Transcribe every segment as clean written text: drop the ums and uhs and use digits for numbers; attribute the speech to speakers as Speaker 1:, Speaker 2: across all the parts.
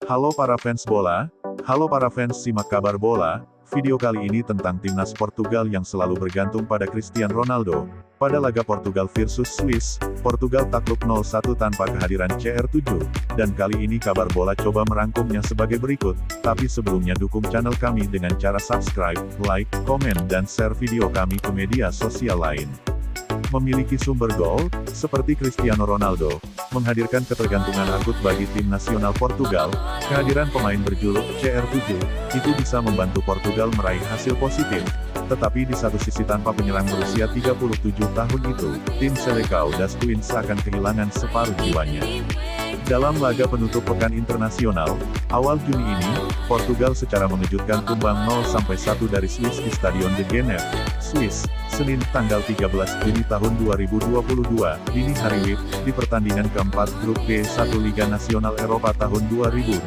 Speaker 1: Halo para fans bola, halo para fans simak kabar bola, video kali ini tentang timnas Portugal yang selalu bergantung pada Cristiano Ronaldo. Pada laga Portugal versus Swiss, Portugal takluk 0-1 tanpa kehadiran CR7, dan kali ini kabar bola coba merangkumnya sebagai berikut, tapi sebelumnya dukung channel kami dengan cara subscribe, like, komen dan share video kami ke media sosial lain. Memiliki sumber gol, seperti Cristiano Ronaldo, menghadirkan ketergantungan akut bagi tim nasional Portugal, kehadiran pemain berjuluk CR7, itu bisa membantu Portugal meraih hasil positif. Tetapi di satu sisi tanpa penyerang berusia 37 tahun itu, tim Selecao das Twins akan kehilangan separuh jiwanya. Dalam laga penutup pekan internasional, awal Juni ini, Portugal secara mengejutkan tumbang 0-1 dari Swiss di Stadion de Genève, Swiss, Senin tanggal 13 Juni tahun 2022, dini hari WIB, di pertandingan keempat Grup B1 Liga Nasional Eropa tahun 2022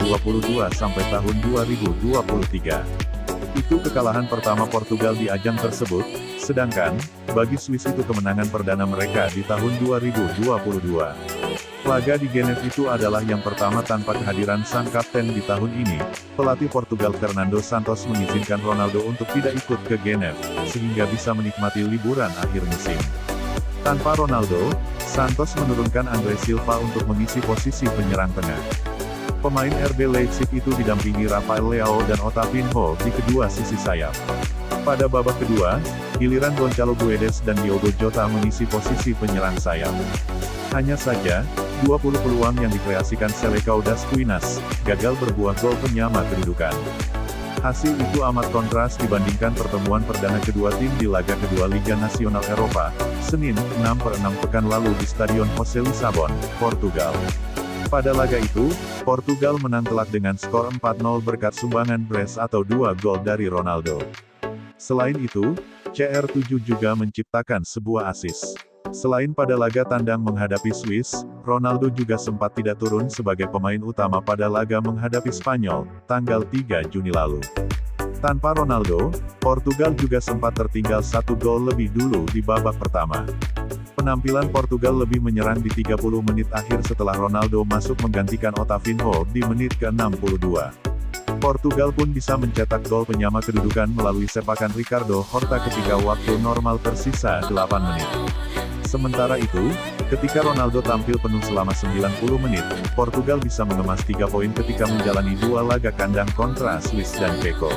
Speaker 1: sampai tahun 2023. Itu kekalahan pertama Portugal di ajang tersebut, sedangkan, bagi Swiss itu kemenangan perdana mereka di tahun 2022. Laga di Genève itu adalah yang pertama tanpa kehadiran sang kapten di tahun ini. Pelatih Portugal Fernando Santos mengizinkan Ronaldo untuk tidak ikut ke Genève, sehingga bisa menikmati liburan akhir musim. Tanpa Ronaldo, Santos menurunkan Andre Silva untuk mengisi posisi penyerang tengah. Pemain RB Leipzig itu didampingi Rafael Leao dan Otavio di kedua sisi sayap. Pada babak kedua, giliran Gonçalo Guedes dan Diogo Jota mengisi posisi penyerang sayap. Hanya saja, 20 peluang yang dikreasikan Selecao das Twins, gagal berbuah gol penyama kedudukan. Hasil itu amat kontras dibandingkan pertemuan perdana kedua tim di laga kedua Liga Nasional Eropa, Senin, 6/6 pekan lalu di Stadion José Lisabon, Portugal. Pada laga itu, Portugal menang telak dengan skor 4-0 berkat sumbangan brace atau 2 gol dari Ronaldo. Selain itu, CR7 juga menciptakan sebuah assist. Selain pada laga tandang menghadapi Swiss, Ronaldo juga sempat tidak turun sebagai pemain utama pada laga menghadapi Spanyol, tanggal 3 Juni lalu. Tanpa Ronaldo, Portugal juga sempat tertinggal 1 gol lebih dulu di babak pertama. Penampilan Portugal lebih menyerang di 30 menit akhir setelah Ronaldo masuk menggantikan Otavio di menit ke-62. Portugal pun bisa mencetak gol penyama kedudukan melalui sepakan Ricardo Horta ketika waktu normal tersisa 8 menit. Sementara itu, ketika Ronaldo tampil penuh selama 90 menit, Portugal bisa mengemas 3 poin ketika menjalani 2 laga kandang kontra Swiss dan Ceko.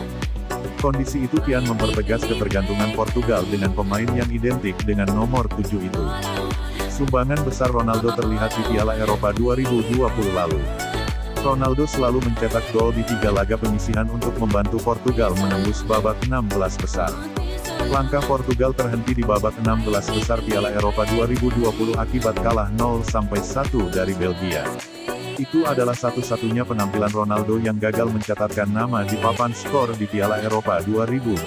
Speaker 1: Kondisi itu kian mempertegas ketergantungan Portugal dengan pemain yang identik dengan nomor 7 itu. Sumbangan besar Ronaldo terlihat di Piala Eropa 2020 lalu. Ronaldo selalu mencetak gol di 3 laga penyisihan untuk membantu Portugal menembus babak 16 besar. Langkah Portugal terhenti di babak 16 besar Piala Eropa 2020 akibat kalah 0-1 dari Belgia. Itu adalah satu-satunya penampilan Ronaldo yang gagal mencatatkan nama di papan skor di Piala Eropa 2020.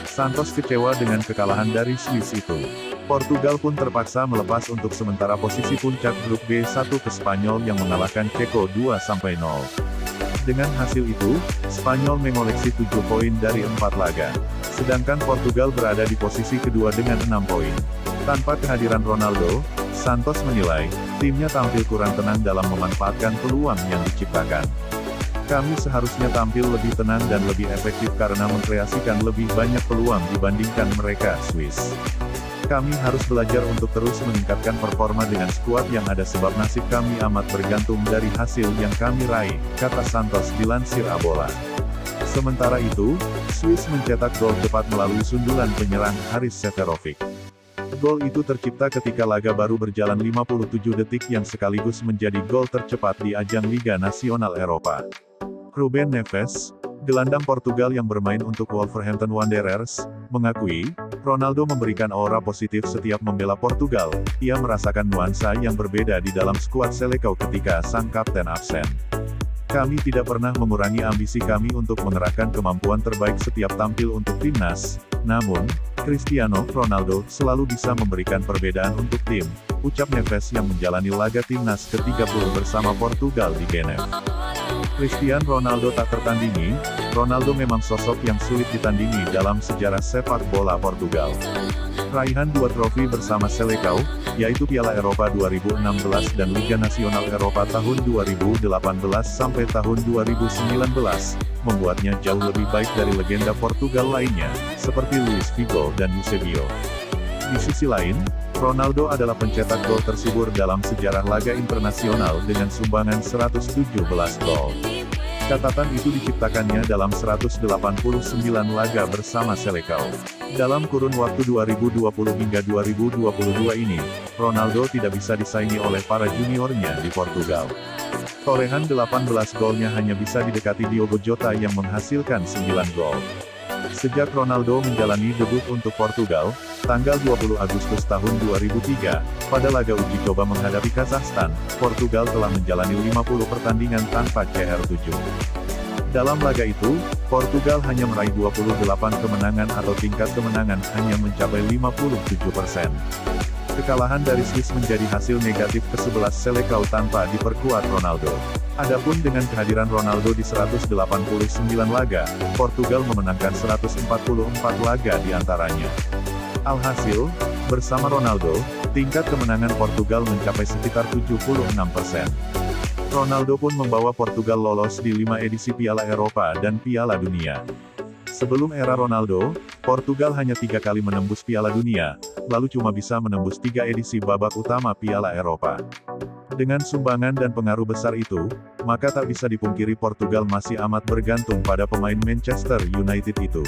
Speaker 1: Santos kecewa dengan kekalahan dari Swiss itu. Portugal pun terpaksa melepas untuk sementara posisi puncak grup B1 ke Spanyol yang mengalahkan Ceko 2-0. Dengan hasil itu, Spanyol mengoleksi 7 poin dari 4 laga. Sedangkan Portugal berada di posisi kedua dengan 6 poin. Tanpa kehadiran Ronaldo, Santos menilai, timnya tampil kurang tenang dalam memanfaatkan peluang yang diciptakan. Kami seharusnya tampil lebih tenang dan lebih efektif karena mengkreasikan lebih banyak peluang dibandingkan mereka Swiss. Kami harus belajar untuk terus meningkatkan performa dengan skuad yang ada sebab nasib kami amat bergantung dari hasil yang kami raih, kata Santos dilansir Abola. Sementara itu, Swiss mencetak gol cepat melalui sundulan penyerang Haris Seferovic. Gol itu tercipta ketika laga baru berjalan 57 detik yang sekaligus menjadi gol tercepat di ajang Liga Nasional Eropa. Ruben Neves, gelandang Portugal yang bermain untuk Wolverhampton Wanderers, mengakui, Ronaldo memberikan aura positif setiap membela Portugal. Ia merasakan nuansa yang berbeda di dalam skuad Selecao ketika sang kapten absen. Kami tidak pernah mengurangi ambisi kami untuk mengerahkan kemampuan terbaik setiap tampil untuk timnas. Namun, Cristiano Ronaldo selalu bisa memberikan perbedaan untuk tim, ucap Neves yang menjalani laga timnas ke-30 bersama Portugal di Genève. Cristiano Ronaldo tak tertandingi. Ronaldo memang sosok yang sulit ditandingi dalam sejarah sepak bola Portugal. Raihan 2 trofi bersama Selecao, yaitu Piala Eropa 2016 dan Liga Nasional Eropa tahun 2018 sampai tahun 2019, membuatnya jauh lebih baik dari legenda Portugal lainnya, seperti Luis Figo dan Eusebio. Di sisi lain, Ronaldo adalah pencetak gol tersibur dalam sejarah laga internasional dengan sumbangan 117 gol. Catatan itu diciptakannya dalam 189 laga bersama Selecao. Dalam kurun waktu 2020 hingga 2022 ini, Ronaldo tidak bisa disaingi oleh para juniornya di Portugal. Torehan 18 golnya hanya bisa didekati Diogo Jota yang menghasilkan 9 gol. Sejak Ronaldo menjalani debut untuk Portugal, tanggal 20 Agustus tahun 2003, pada laga uji coba menghadapi Kazakhstan, Portugal telah menjalani 50 pertandingan tanpa CR7. Dalam laga itu, Portugal hanya meraih 28 kemenangan atau tingkat kemenangan hanya mencapai 57%. Kekalahan dari Swiss menjadi hasil negatif ke-11 Selecao tanpa diperkuat Ronaldo. Adapun dengan kehadiran Ronaldo di 189 laga, Portugal memenangkan 144 laga di antaranya. Alhasil, bersama Ronaldo, tingkat kemenangan Portugal mencapai sekitar 76%. Ronaldo pun membawa Portugal lolos di 5 edisi Piala Eropa dan Piala Dunia. Sebelum era Ronaldo, Portugal hanya 3 kali menembus Piala Dunia, lalu cuma bisa menembus 3 edisi babak utama Piala Eropa. Dengan sumbangan dan pengaruh besar itu, maka tak bisa dipungkiri Portugal masih amat bergantung pada pemain Manchester United itu.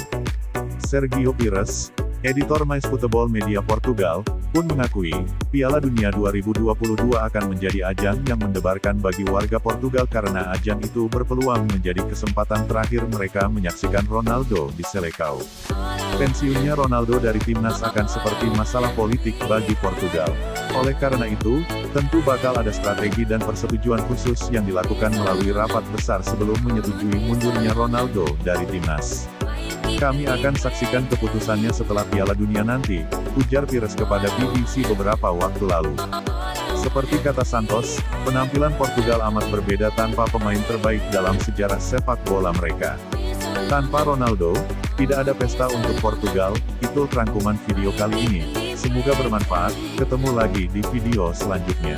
Speaker 1: Sergio Pires, editor MyFootball Media Portugal, pun mengakui, Piala Dunia 2022 akan menjadi ajang yang mendebarkan bagi warga Portugal karena ajang itu berpeluang menjadi kesempatan terakhir mereka menyaksikan Ronaldo di Selecao. Pensiunnya Ronaldo dari timnas akan seperti masalah politik bagi Portugal. Oleh karena itu, tentu bakal ada strategi dan persetujuan khusus yang dilakukan melalui rapat besar sebelum menyetujui mundurnya Ronaldo dari timnas. Kami akan saksikan keputusannya setelah Piala Dunia nanti, ujar Pires kepada BBC beberapa waktu lalu. Seperti kata Santos, penampilan Portugal amat berbeda tanpa pemain terbaik dalam sejarah sepak bola mereka. Tanpa Ronaldo, tidak ada pesta untuk Portugal. Itu rangkuman video kali ini. Semoga bermanfaat, ketemu lagi di video selanjutnya.